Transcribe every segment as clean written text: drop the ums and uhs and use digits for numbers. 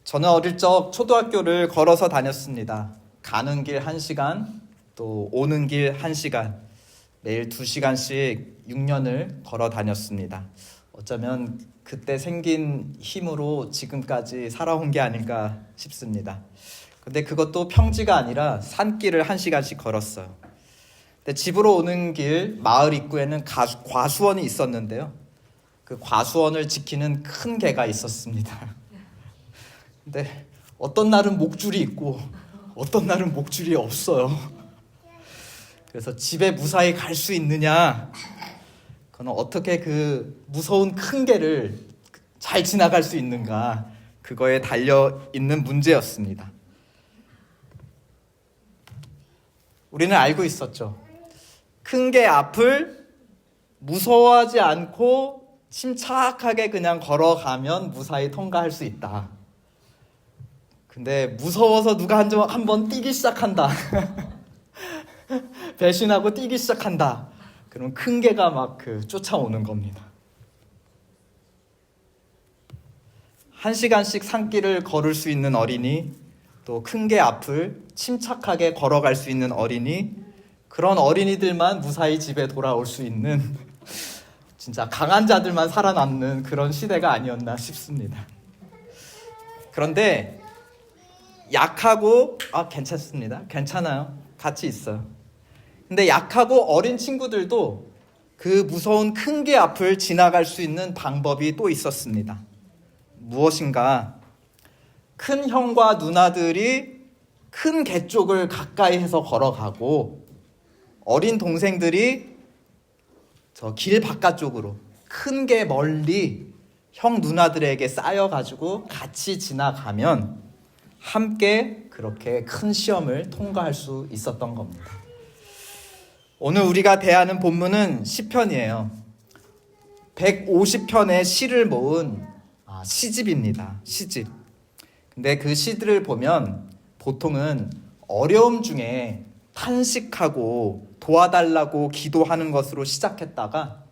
저는 어릴 적 초등학교를 걸어서 다녔습니다. 가는 길 1시간, 또 오는 길 1시간, 매일 2시간씩 6년을 걸어 다녔습니다. 어쩌면 그때 생긴 힘으로 지금까지 살아온 게 아닐까 싶습니다. 근데 그것도 평지가 아니라 산길을 1시간씩 걸었어요. 근데 집으로 오는 길 마을 입구에는 과수원이 있었는데요. 그 과수원을 지키는 큰 개가 있었습니다. 근데 어떤 날은 목줄이 있고 어떤 날은 목줄이 없어요. 그래서 집에 무사히 갈 수 있느냐, 그건 어떻게 그 무서운 큰 개를 잘 지나갈 수 있는가, 그거에 달려있는 문제였습니다. 우리는 알고 있었죠. 큰 개 앞을 무서워하지 않고 침착하게 그냥 걸어가면 무사히 통과할 수 있다. 근데 무서워서 누가 한번 뛰기 시작한다. 배신하고 뛰기 시작한다. 그럼 큰 개가 막 쫓아오는 겁니다. 1시간씩 산길을 걸을 수 있는 어린이, 또 큰 개 앞을 침착하게 걸어갈 수 있는 어린이, 그런 어린이들만 무사히 집에 돌아올 수 있는 진짜 강한 자들만 살아남는 그런 시대가 아니었나 싶습니다. 그런데 약하고 괜찮습니다. 괜찮아요. 같이 있어요. 근데 약하고 어린 친구들도 그 무서운 큰 개 앞을 지나갈 수 있는 방법이 또 있었습니다. 무엇인가? 큰 형과 누나들이 큰 개 쪽을 가까이 해서 걸어가고, 어린 동생들이 저 길 바깥쪽으로 큰 개 멀리 형 누나들에게 쌓여가지고 같이 지나가면 함께 그렇게 큰 시험을 통과할 수 있었던 겁니다. 오늘 우리가 대하는 본문은 시편이에요. 150편의 시를 모은 시집입니다. 시집. 근데 그 시들을 보면 보통은 어려움 중에 탄식하고 도와달라고 기도하는 것으로 시작했다가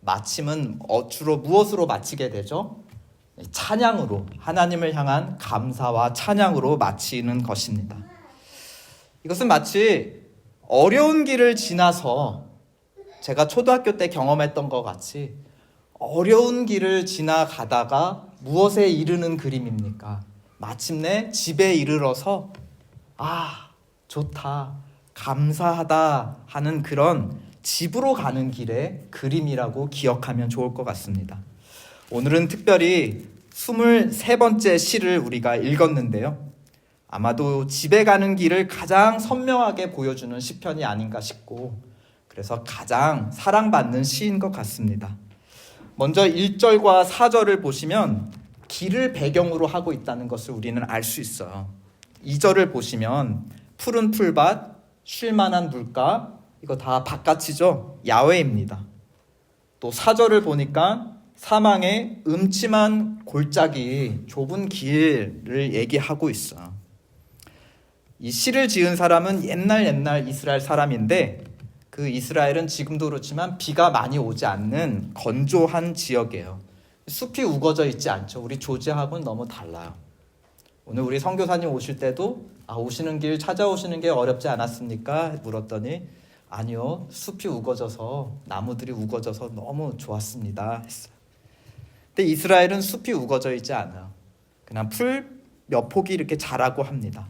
마침은 주로 무엇으로 마치게 되죠? 찬양으로, 하나님을 향한 감사와 찬양으로 마치는 것입니다. 이것은 마치 어려운 길을 지나서, 제가 초등학교 때 경험했던 것 같이 어려운 길을 지나가다가 무엇에 이르는 그림입니까? 마침내 집에 이르러서 좋다, 감사하다 하는 그런 집으로 가는 길의 그림이라고 기억하면 좋을 것 같습니다. 오늘은 특별히 23번째 시를 우리가 읽었는데요. 아마도 집에 가는 길을 가장 선명하게 보여주는 시편이 아닌가 싶고, 그래서 가장 사랑받는 시인 것 같습니다. 먼저 1절과 4절을 보시면 길을 배경으로 하고 있다는 것을 우리는 알 수 있어요. 2절을 보시면 푸른 풀밭, 쉴만한 물가, 이거 다 바깥이죠. 야외입니다. 또 4절을 보니까 사망의 음침한 골짜기, 좁은 길을 얘기하고 있어. 이 시를 지은 사람은 옛날 이스라엘 사람인데, 그 이스라엘은 지금도 그렇지만 비가 많이 오지 않는 건조한 지역이에요. 숲이 우거져 있지 않죠. 우리 조지아하고는 너무 달라요. 오늘 우리 선교사님 오실 때도 오시는 길, 찾아오시는 게 어렵지 않았습니까? 물었더니 아니요, 숲이 우거져서, 나무들이 우거져서 너무 좋았습니다 했어요. 근데 이스라엘은 숲이 우거져 있지 않아요. 그냥 풀 몇 폭이 이렇게 자라고 합니다.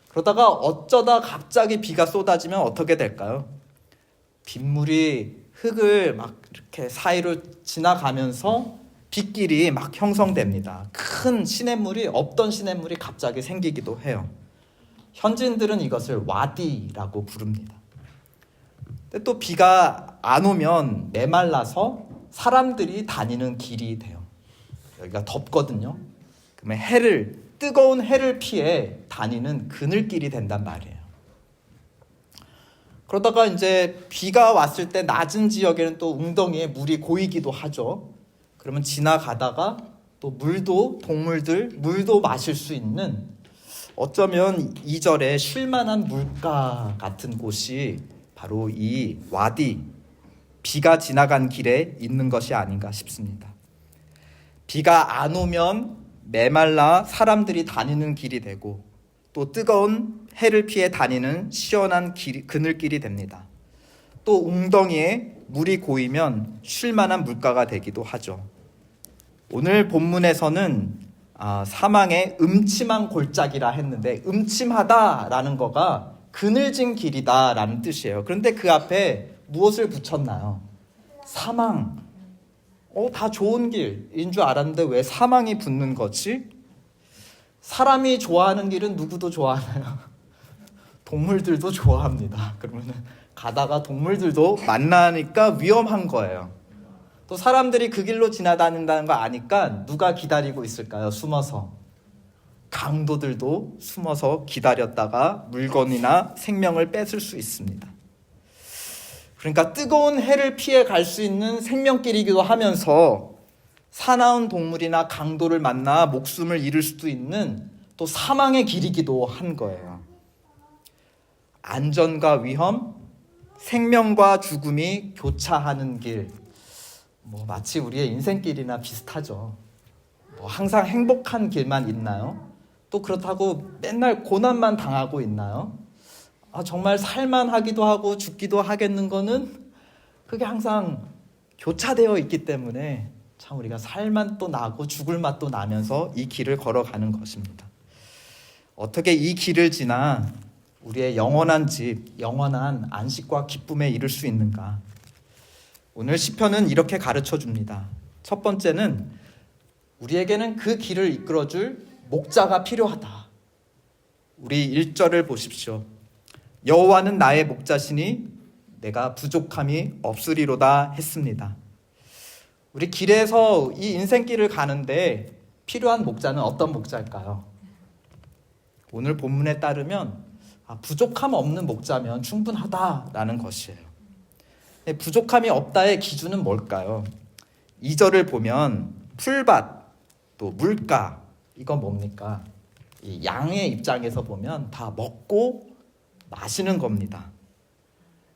그러다가 어쩌다 갑자기 비가 쏟아지면 어떻게 될까요? 빗물이 흙을 막 이렇게 사이로 지나가면서 빗길이 막 형성됩니다. 큰 시냇물이, 없던 시냇물이 갑자기 생기기도 해요. 현지인들은 이것을 와디라고 부릅니다. 근데 또 비가 안 오면 메말라서 사람들이 다니는 길이 돼요. 여기가 덥거든요. 그러면 뜨거운 해를 피해 다니는 그늘길이 된단 말이에요. 그러다가 이제 비가 왔을 때 낮은 지역에는 또 웅덩이에 물이 고이기도 하죠. 그러면 지나가다가 또 물도 마실 수 있는, 어쩌면 2절에 쉴만한 물가 같은 곳이 바로 이 와디, 비가 지나간 길에 있는 것이 아닌가 싶습니다. 비가 안 오면 메말라 사람들이 다니는 길이 되고 또 뜨거운 해를 피해 다니는 시원한 그늘길이 됩니다. 또 웅덩이에 물이 고이면 쉴 만한 물가가 되기도 하죠. 오늘 본문에서는 사망의 음침한 골짜기라 했는데 음침하다라는 거가 그늘진 길이다라는 뜻이에요. 그런데 그 앞에 무엇을 붙였나요? 사망. 다 좋은 길인 줄 알았는데 왜 사망이 붙는 거지? 사람이 좋아하는 길은 누구도 좋아하나요? 동물들도 좋아합니다. 그러면 가다가 동물들도 만나니까 위험한 거예요. 또 사람들이 그 길로 지나다닌다는 거 아니까 누가 기다리고 있을까요? 숨어서. 강도들도 숨어서 기다렸다가 물건이나 생명을 뺏을 수 있습니다. 그러니까 뜨거운 해를 피해 갈 수 있는 생명길이기도 하면서 사나운 동물이나 강도를 만나 목숨을 잃을 수도 있는 또 사망의 길이기도 한 거예요. 안전과 위험, 생명과 죽음이 교차하는 길, 마치 우리의 인생길이나 비슷하죠. 항상 행복한 길만 있나요? 또 그렇다고 맨날 고난만 당하고 있나요? 정말 살만하기도 하고 죽기도 하겠는 거는 그게 항상 교차되어 있기 때문에 참 우리가 살만 또 나고 죽을 맛도 나면서 이 길을 걸어가는 것입니다. 어떻게 이 길을 지나 우리의 영원한 집, 영원한 안식과 기쁨에 이를 수 있는가? 오늘 시편은 이렇게 가르쳐 줍니다. 첫 번째는 우리에게는 그 길을 이끌어줄 목자가 필요하다. 우리 1절을 보십시오. 여호와는 나의 목자시니 내가 부족함이 없으리로다 했습니다. 우리 길에서 이 인생길을 가는데 필요한 목자는 어떤 목자일까요? 오늘 본문에 따르면 부족함 없는 목자면 충분하다라는 것이에요. 부족함이 없다의 기준은 뭘까요? 2절을 보면 풀밭, 또 물가, 이건 뭡니까? 이 양의 입장에서 보면 다 먹고 마시는 겁니다.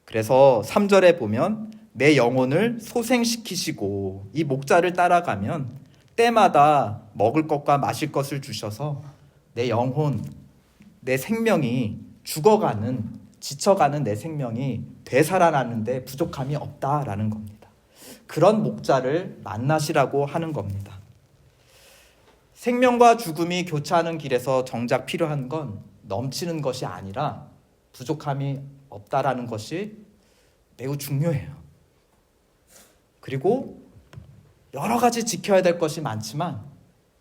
그래서 3절에 보면 내 영혼을 소생시키시고 이 목자를 따라가면 때마다 먹을 것과 마실 것을 주셔서 내 영혼, 내 생명이 죽어가는, 지쳐가는 내 생명이 되살아나는데 부족함이 없다라는 겁니다. 그런 목자를 만나시라고 하는 겁니다. 생명과 죽음이 교차하는 길에서 정작 필요한 건 넘치는 것이 아니라 부족함이 없다라는 것이 매우 중요해요. 그리고 여러 가지 지켜야 될 것이 많지만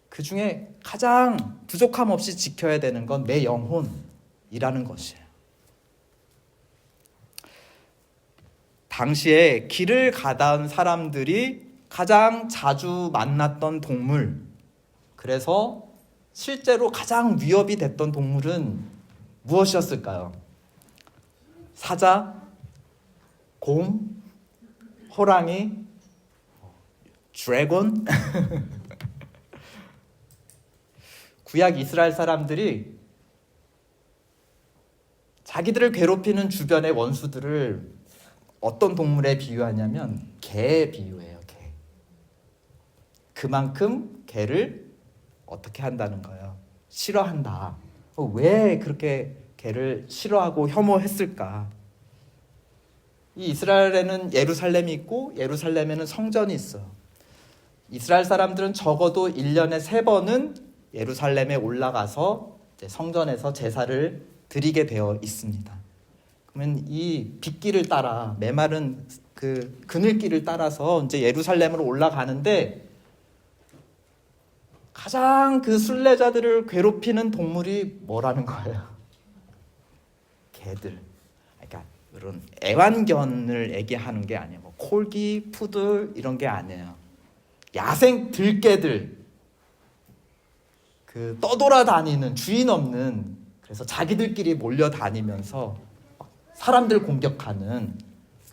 그 중에 가장 부족함 없이 지켜야 되는 건 내 영혼이라는 것이에요. 당시에 길을 가던 사람들이 가장 자주 만났던 동물, 그래서 실제로 가장 위협이 됐던 동물은 무엇이었을까요? 사자, 곰, 호랑이, 드래곤? 구약 이스라엘 사람들이 자기들을 괴롭히는 주변의 원수들을 어떤 동물에 비유하냐면 개에 비유해요. 개. 그만큼 개를 어떻게 한다는 거예요? 싫어한다. 왜 그렇게 개를 싫어하고 혐오했을까? 이 이스라엘에는 예루살렘이 있고 예루살렘에는 성전이 있어요. 이스라엘 사람들은 적어도 1년에 3번은 예루살렘에 올라가서 성전에서 제사를 드리게 되어 있습니다. 그러면 이 빗길을 따라 메마른 그 그늘길을 따라서 이제 예루살렘으로 올라가는데 가장 그 순례자들을 괴롭히는 동물이 뭐라는 거예요? 개들. 그러니까 이런 애완견을 얘기하는 게 아니고 콜기, 푸들 이런 게 아니에요. 야생 들개들, 그 떠돌아다니는 주인 없는, 그래서 자기들끼리 몰려다니면서 사람들 공격하는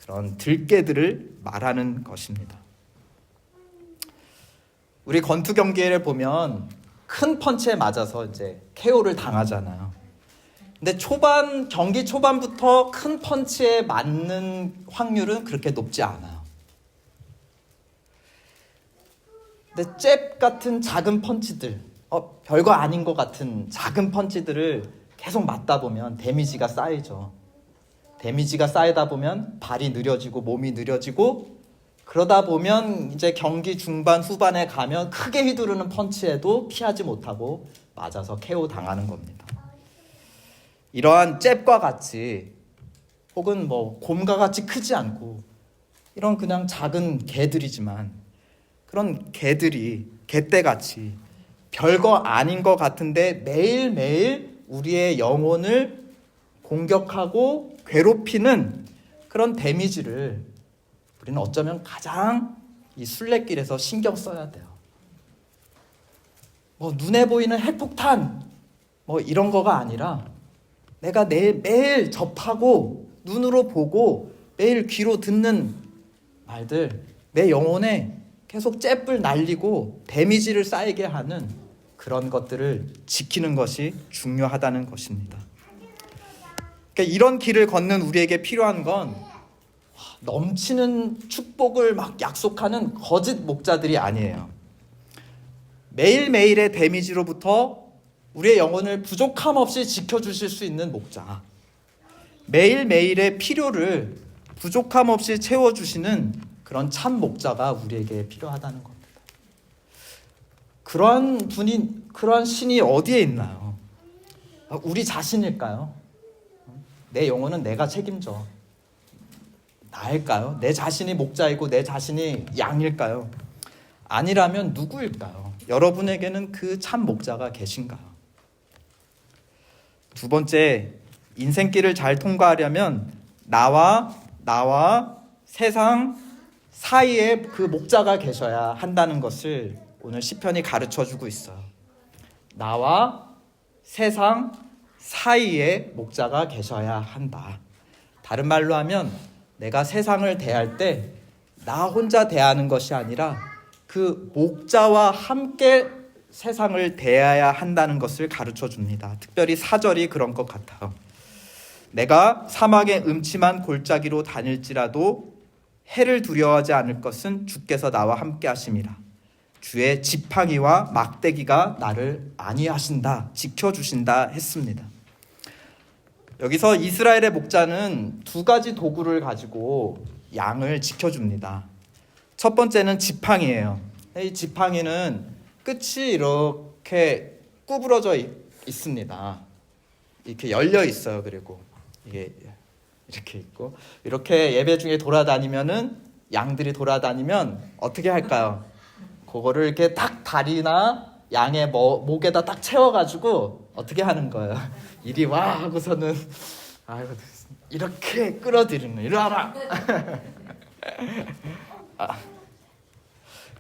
그런 들개들을 말하는 것입니다. 우리 권투 경기를 보면 큰 펀치에 맞아서 이제 KO를 당하잖아요. 근데 경기 초반부터 큰 펀치에 맞는 확률은 그렇게 높지 않아요. 근데 잽 같은 작은 펀치들, 별거 아닌 것 같은 작은 펀치들을 계속 맞다 보면 데미지가 쌓이죠. 데미지가 쌓이다 보면 발이 느려지고 몸이 느려지고, 그러다 보면 이제 경기 중반 후반에 가면 크게 휘두르는 펀치에도 피하지 못하고 맞아서 KO 당하는 겁니다. 이러한 잽과 같이, 혹은 곰과 같이 크지 않고 이런 그냥 작은 개들이지만, 그런 개떼같이 별거 아닌 것 같은데 매일매일 우리의 영혼을 공격하고 괴롭히는 그런 데미지를 우리는 어쩌면 가장 이 순례길에서 신경 써야 돼요. 눈에 보이는 핵폭탄 이런 거가 아니라, 내가 매일 접하고 눈으로 보고 매일 귀로 듣는 말들, 내 영혼에 계속 잽을 날리고 데미지를 쌓이게 하는 그런 것들을 지키는 것이 중요하다는 것입니다. 그러니까 이런 길을 걷는 우리에게 필요한 건 넘치는 축복을 막 약속하는 거짓 목자들이 아니에요. 매일매일의 데미지로부터 우리의 영혼을 부족함 없이 지켜주실 수 있는 목자, 매일매일의 필요를 부족함 없이 채워주시는 그런 참 목자가 우리에게 필요하다는 겁니다. 그러한 신이 어디에 있나요? 우리 자신일까요? 내 영혼은 내가 책임져. 나일까요? 내 자신이 목자이고 내 자신이 양일까요? 아니라면 누구일까요? 여러분에게는 그 참 목자가 계신가요? 두 번째, 인생길을 잘 통과하려면 나와 세상 사이에 그 목자가 계셔야 한다는 것을 오늘 시편이 가르쳐주고 있어요. 나와 세상 사이에 목자가 계셔야 한다. 다른 말로 하면 내가 세상을 대할 때 나 혼자 대하는 것이 아니라 그 목자와 함께 세상을 대해야 한다는 것을 가르쳐 줍니다. 특별히 4절이 그런 것 같아요. 내가 사막의 음침한 골짜기로 다닐지라도 해를 두려워하지 않을 것은 주께서 나와 함께 하심이라. 주의 지팡이와 막대기가 나를 안위하신다, 지켜주신다 했습니다. 여기서 이스라엘의 목자는 두 가지 도구를 가지고 양을 지켜줍니다. 첫 번째는 지팡이예요. 이 지팡이는 끝이 이렇게 구부러져 있습니다. 이렇게 열려 있어요. 그리고 이게 이렇게 있고, 이렇게 예배 중에 돌아다니면은, 양들이 돌아다니면 어떻게 할까요? 그거를 이렇게 딱 다리나 양의 목에다 딱 채워가지고 어떻게 하는 거예요? 이리 와 하고서는 이렇게 끌어들이는 거예요. 이리 와라.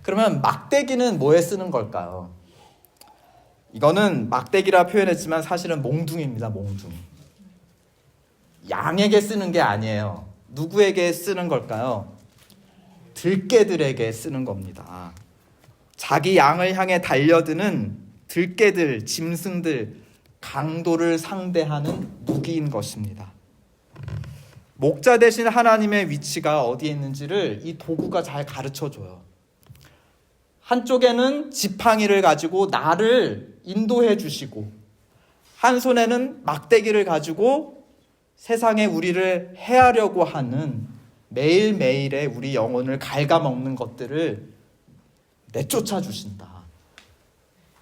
그러면 막대기는 뭐에 쓰는 걸까요? 이거는 막대기라 표현했지만 사실은 몽둥이입니다. 몽둥이. 양에게 쓰는 게 아니에요. 누구에게 쓰는 걸까요? 들깨들에게 쓰는 겁니다. 자기 양을 향해 달려드는 들깨들, 짐승들, 강도를 상대하는 무기인 것입니다. 목자 대신 하나님의 위치가 어디에 있는지를 이 도구가 잘 가르쳐줘요. 한쪽에는 지팡이를 가지고 나를 인도해 주시고, 한 손에는 막대기를 가지고 세상에 우리를 해하려고 하는 매일매일의 우리 영혼을 갉아먹는 것들을 내쫓아 주신다.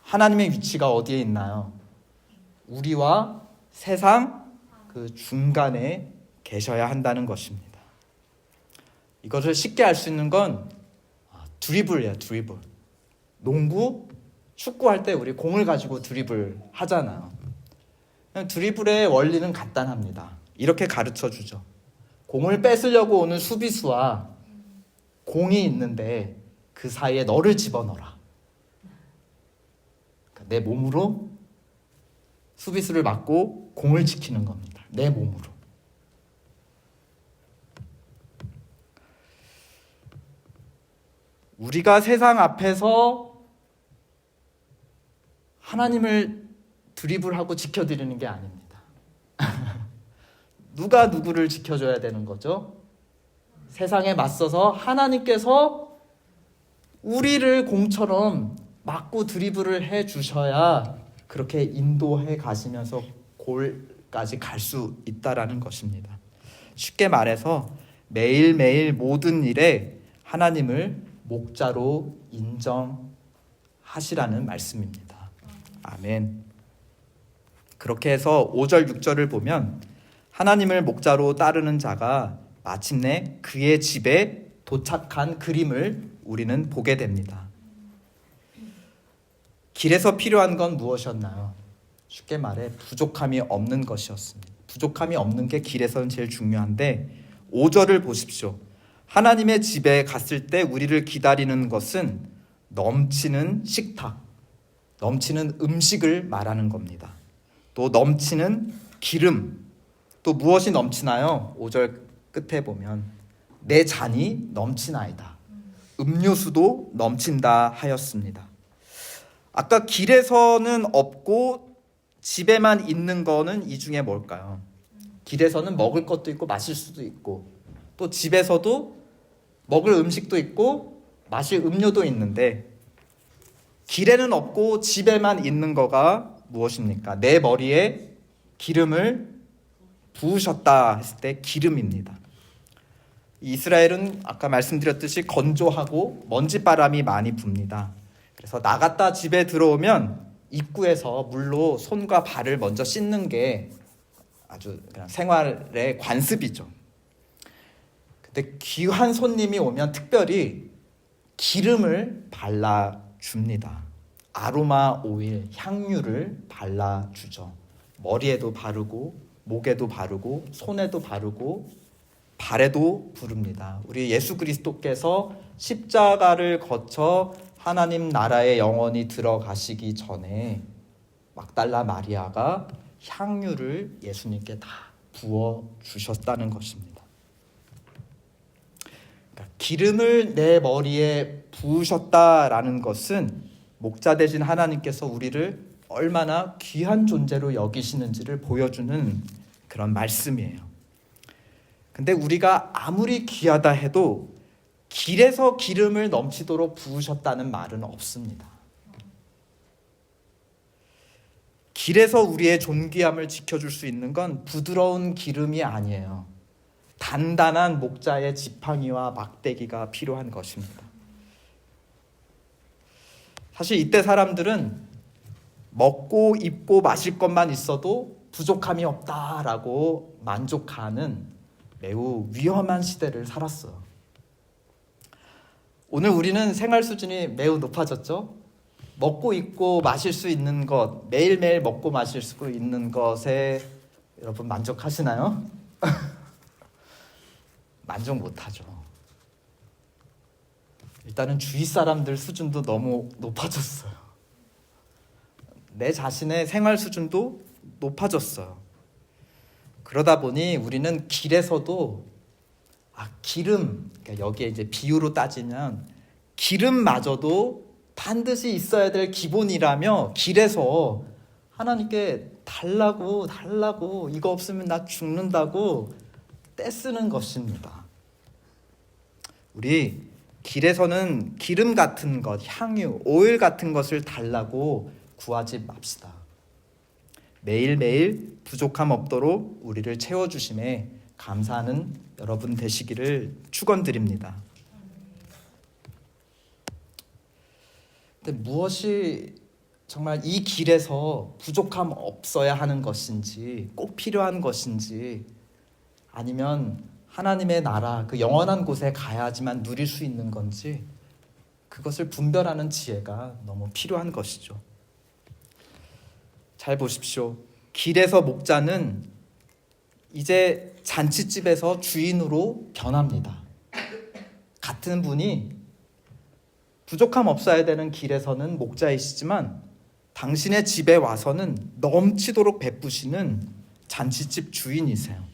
하나님의 위치가 어디에 있나요? 우리와 세상 그 중간에 계셔야 한다는 것입니다. 이것을 쉽게 알 수 있는 건 드리블이에요. 드리블. 농구, 축구할 때 우리 공을 가지고 드리블 하잖아요. 드리블의 원리는 간단합니다. 이렇게 가르쳐 주죠. 공을 뺏으려고 오는 수비수와 공이 있는데 그 사이에 너를 집어넣어라. 내 몸으로 수비수를 막고 공을 지키는 겁니다. 내 몸으로. 우리가 세상 앞에서 하나님을 드리블하고 지켜드리는 게 아닙니다. 누가 누구를 지켜줘야 되는 거죠? 세상에 맞서서 하나님께서 우리를 공처럼 맞고 드리블을 해 주셔야 그렇게 인도해 가시면서 골까지 갈 수 있다라는 것입니다. 쉽게 말해서 매일매일 모든 일에 하나님을 목자로 인정하시라는 말씀입니다. 아멘. 그렇게 해서 5절 6절을 보면 하나님을 목자로 따르는 자가 마침내 그의 집에 도착한 그림을 우리는 보게 됩니다. 길에서 필요한 건 무엇이었나요? 쉽게 말해 부족함이 없는 것이었습니다. 부족함이 없는 게 길에서는 제일 중요한데 5절을 보십시오. 하나님의 집에 갔을 때 우리를 기다리는 것은 넘치는 식탁, 넘치는 음식을 말하는 겁니다. 또 넘치는 기름, 또 무엇이 넘치나요? 5절 끝에 보면 내 잔이 넘치나이다. 음료수도 넘친다 하였습니다. 아까 길에서는 없고 집에만 있는 거는 이 중에 뭘까요? 길에서는 먹을 것도 있고 마실 수도 있고 또 집에서도 먹을 음식도 있고 마실 음료도 있는데 길에는 없고 집에만 있는 거가 무엇입니까? 내 머리에 기름을 부으셨다 했을 때 기름입니다. 이스라엘은 아까 말씀드렸듯이 건조하고 먼지바람이 많이 붑니다. 그래서 나갔다 집에 들어오면 입구에서 물로 손과 발을 먼저 씻는 게 아주 그냥 생활의 관습이죠. 근데 귀한 손님이 오면 특별히 기름을 발라줍니다. 아로마 오일, 향유를 발라주죠. 머리에도 바르고 목에도 바르고 손에도 바르고 발에도 부릅니다. 우리 예수 그리스도께서 십자가를 거쳐 하나님 나라에 영원히 들어가시기 전에 막달라 마리아가 향유를 예수님께 다 부어주셨다는 것입니다. 그러니까 기름을 내 머리에 부으셨다라는 것은 목자 되신 하나님께서 우리를 얼마나 귀한 존재로 여기시는지를 보여주는 그런 말씀이에요. 근데 우리가 아무리 귀하다 해도 길에서 기름을 넘치도록 부으셨다는 말은 없습니다. 길에서 우리의 존귀함을 지켜줄 수 있는 건 부드러운 기름이 아니에요. 단단한 목자의 지팡이와 막대기가 필요한 것입니다. 사실 이때 사람들은 먹고 입고 마실 것만 있어도 부족함이 없다라고 만족하는 매우 위험한 시대를 살았어요. 오늘 우리는 생활 수준이 매우 높아졌죠. 먹고 입고 마실 수 있는 것, 매일매일 먹고 마실 수 있는 것에 여러분 만족하시나요? 만족 못하죠. 일단은 주위 사람들 수준도 너무 높아졌어요. 내 자신의 생활 수준도 높아졌어요. 그러다 보니 우리는 길에서도 기름, 그러니까 여기에 이제 비유로 따지면 기름마저도 반드시 있어야 될 기본이라며 길에서 하나님께 달라고 이거 없으면 나 죽는다고 떼쓰는 것입니다. 우리 길에서는 기름 같은 것, 향유, 오일 같은 것을 달라고 구하지 맙시다. 매일매일 부족함 없도록 우리를 채워주심에 감사하는 여러분 되시기를 축원드립니다. 근데 무엇이 정말 이 길에서 부족함 없어야 하는 것인지, 꼭 필요한 것인지, 아니면 하나님의 나라, 그 영원한 곳에 가야지만 누릴 수 있는 건지, 그것을 분별하는 지혜가 너무 필요한 것이죠. 잘 보십시오. 길에서 목자는 이제 잔치집에서 주인으로 변합니다. 같은 분이 부족함 없어야 되는 길에서는 목자이시지만 당신의 집에 와서는 넘치도록 베푸시는 잔치집 주인이세요.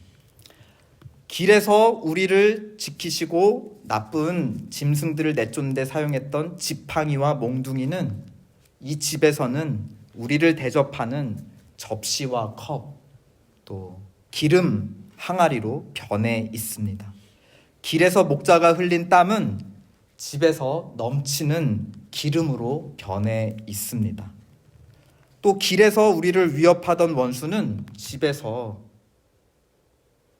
길에서 우리를 지키시고 나쁜 짐승들을 내쫓는 데 사용했던 지팡이와 몽둥이는 이 집에서는 우리를 대접하는 접시와 컵, 또 기름 항아리로 변해 있습니다. 길에서 목자가 흘린 땀은 집에서 넘치는 기름으로 변해 있습니다. 또 길에서 우리를 위협하던 원수는 집에서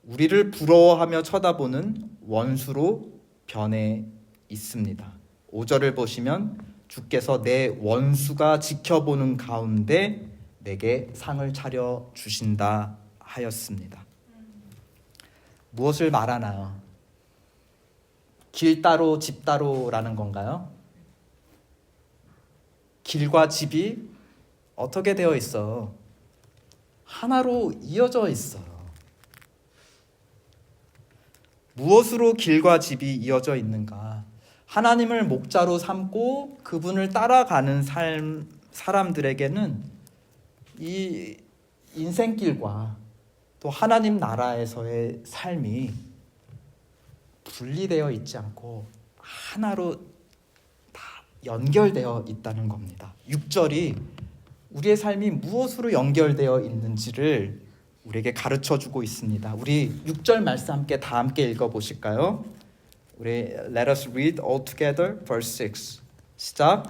우리를 부러워하며 쳐다보는 원수로 변해 있습니다. 5절을 보시면 주께서 내 원수가 지켜보는 가운데 내게 상을 차려 주신다 하였습니다. 무엇을 말하나요? 길 따로 집 따로라는 건가요? 길과 집이 어떻게 되어 있어? 하나로 이어져 있어요. 무엇으로 길과 집이 이어져 있는가? 하나님을 목자로 삼고 그분을 따라가는 사람들에게는 이 인생길과 또 하나님 나라에서의 삶이 분리되어 있지 않고 하나로 다 연결되어 있다는 겁니다. 6절이 우리의 삶이 무엇으로 연결되어 있는지를 우리에게 가르쳐주고 있습니다. 우리 6절 말씀 다 함께 읽어보실까요? 우리 Let us read all together verse 6. 시작.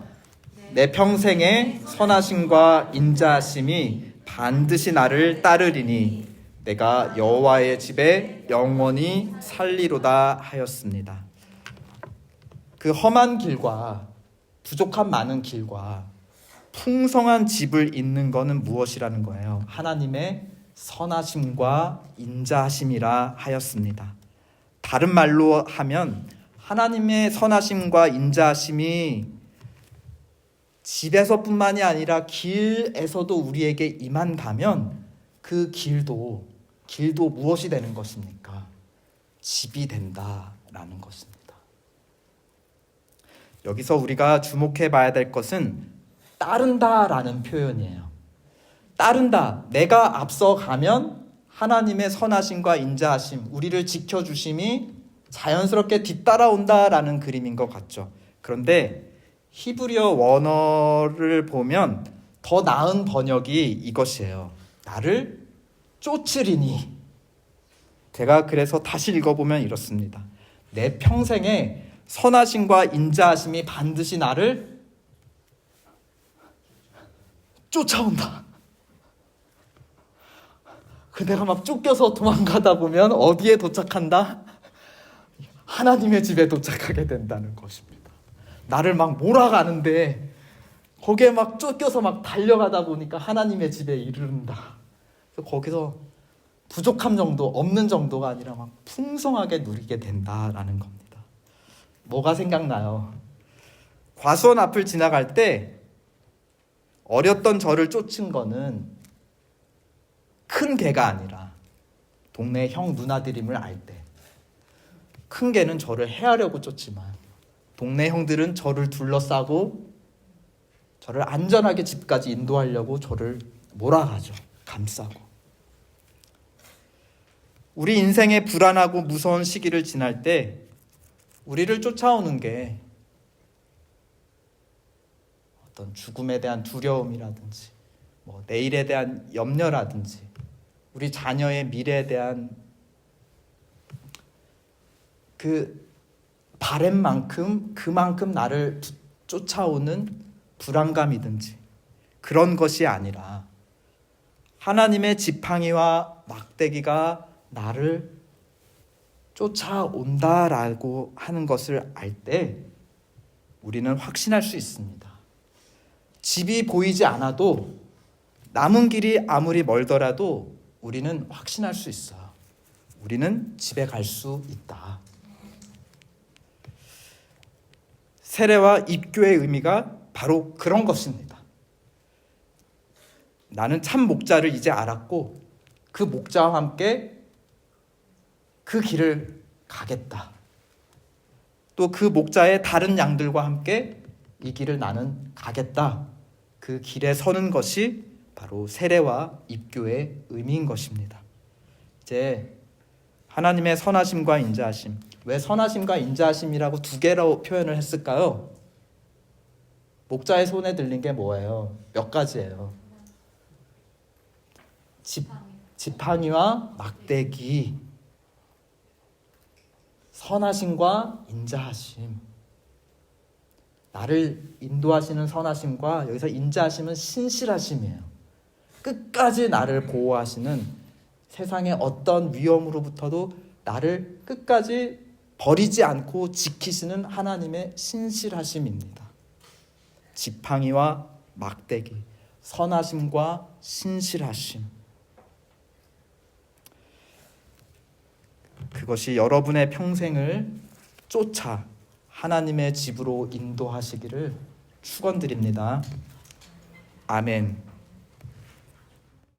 내 평생의 선하심과 인자하심이 반드시 나를 따르리니 내가 여호와의 집에 영원히 살리로다 하였습니다. 그 험한 길과 부족한 많은 길과 풍성한 집을 잇는 것은 무엇이라는 거예요? 하나님의 선하심과 인자하심이라 하였습니다. 다른 말로 하면 하나님의 선하심과 인자하심이 집에서뿐만이 아니라 길에서도 우리에게 임한다면 그 길도 무엇이 되는 것입니까? 집이 된다라는 것입니다. 여기서 우리가 주목해 봐야 될 것은 따른다라는 표현이에요. 따른다. 내가 앞서가면 하나님의 선하심과 인자하심, 우리를 지켜주심이 자연스럽게 뒤따라온다라는 그림인 것 같죠. 그런데 히브리어 원어를 보면 더 나은 번역이 이것이에요. 나를 쫓으리니. 제가 그래서 다시 읽어보면 이렇습니다. 내 평생에 선하심과 인자하심이 반드시 나를 쫓아온다. 내가 막 쫓겨서 도망가다 보면 어디에 도착한다? 하나님의 집에 도착하게 된다는 것입니다. 나를 막 몰아가는데 거기에 막 쫓겨서 막 달려가다 보니까 하나님의 집에 이른다. 그래서 거기서 부족함 정도, 없는 정도가 아니라 막 풍성하게 누리게 된다라는 겁니다. 뭐가 생각나요? 과수원 앞을 지나갈 때 어렸던 저를 쫓은 거는 큰 개가 아니라 동네 형 누나들임을 알 때, 큰 개는 저를 해하려고 쫓지만 동네 형들은 저를 둘러싸고 저를 안전하게 집까지 인도하려고 저를 몰아가죠. 감싸고. 우리 인생의 불안하고 무서운 시기를 지날 때 우리를 쫓아오는 게 어떤 죽음에 대한 두려움이라든지 내일에 대한 염려라든지 우리 자녀의 미래에 대한 그 바램만큼 그만큼 나를 쫓아오는 불안감이든지 그런 것이 아니라 하나님의 지팡이와 막대기가 나를 쫓아온다라고 하는 것을 알 때 우리는 확신할 수 있습니다. 집이 보이지 않아도 남은 길이 아무리 멀더라도 우리는 확신할 수 있어요. 우리는 집에 갈 수 있다. 세례와 입교의 의미가 바로 그런 것입니다. 나는 참 목자를 이제 알았고 그 목자와 함께 그 길을 가겠다. 또 그 목자의 다른 양들과 함께 이 길을 나는 가겠다. 그 길에 서는 것이 바로 세례와 입교의 의미인 것입니다. 이제 하나님의 선하심과 인자하심. 왜 선하심과 인자하심이라고 두 개로 표현을 했을까요? 목자의 손에 들린 게 뭐예요? 몇 가지예요? 지팡이와 막대기. 선하심과 인자하심. 나를 인도하시는 선하심과 여기서 인자하심은 신실하심이에요. 끝까지 나를 보호하시는, 세상의 어떤 위험으로부터도 나를 끝까지 버리지 않고 지키시는 하나님의 신실하심입니다. 지팡이와 막대기, 선하심과 신실하심. 그것이 여러분의 평생을 쫓아 하나님의 집으로 인도하시기를 축원드립니다. 아멘.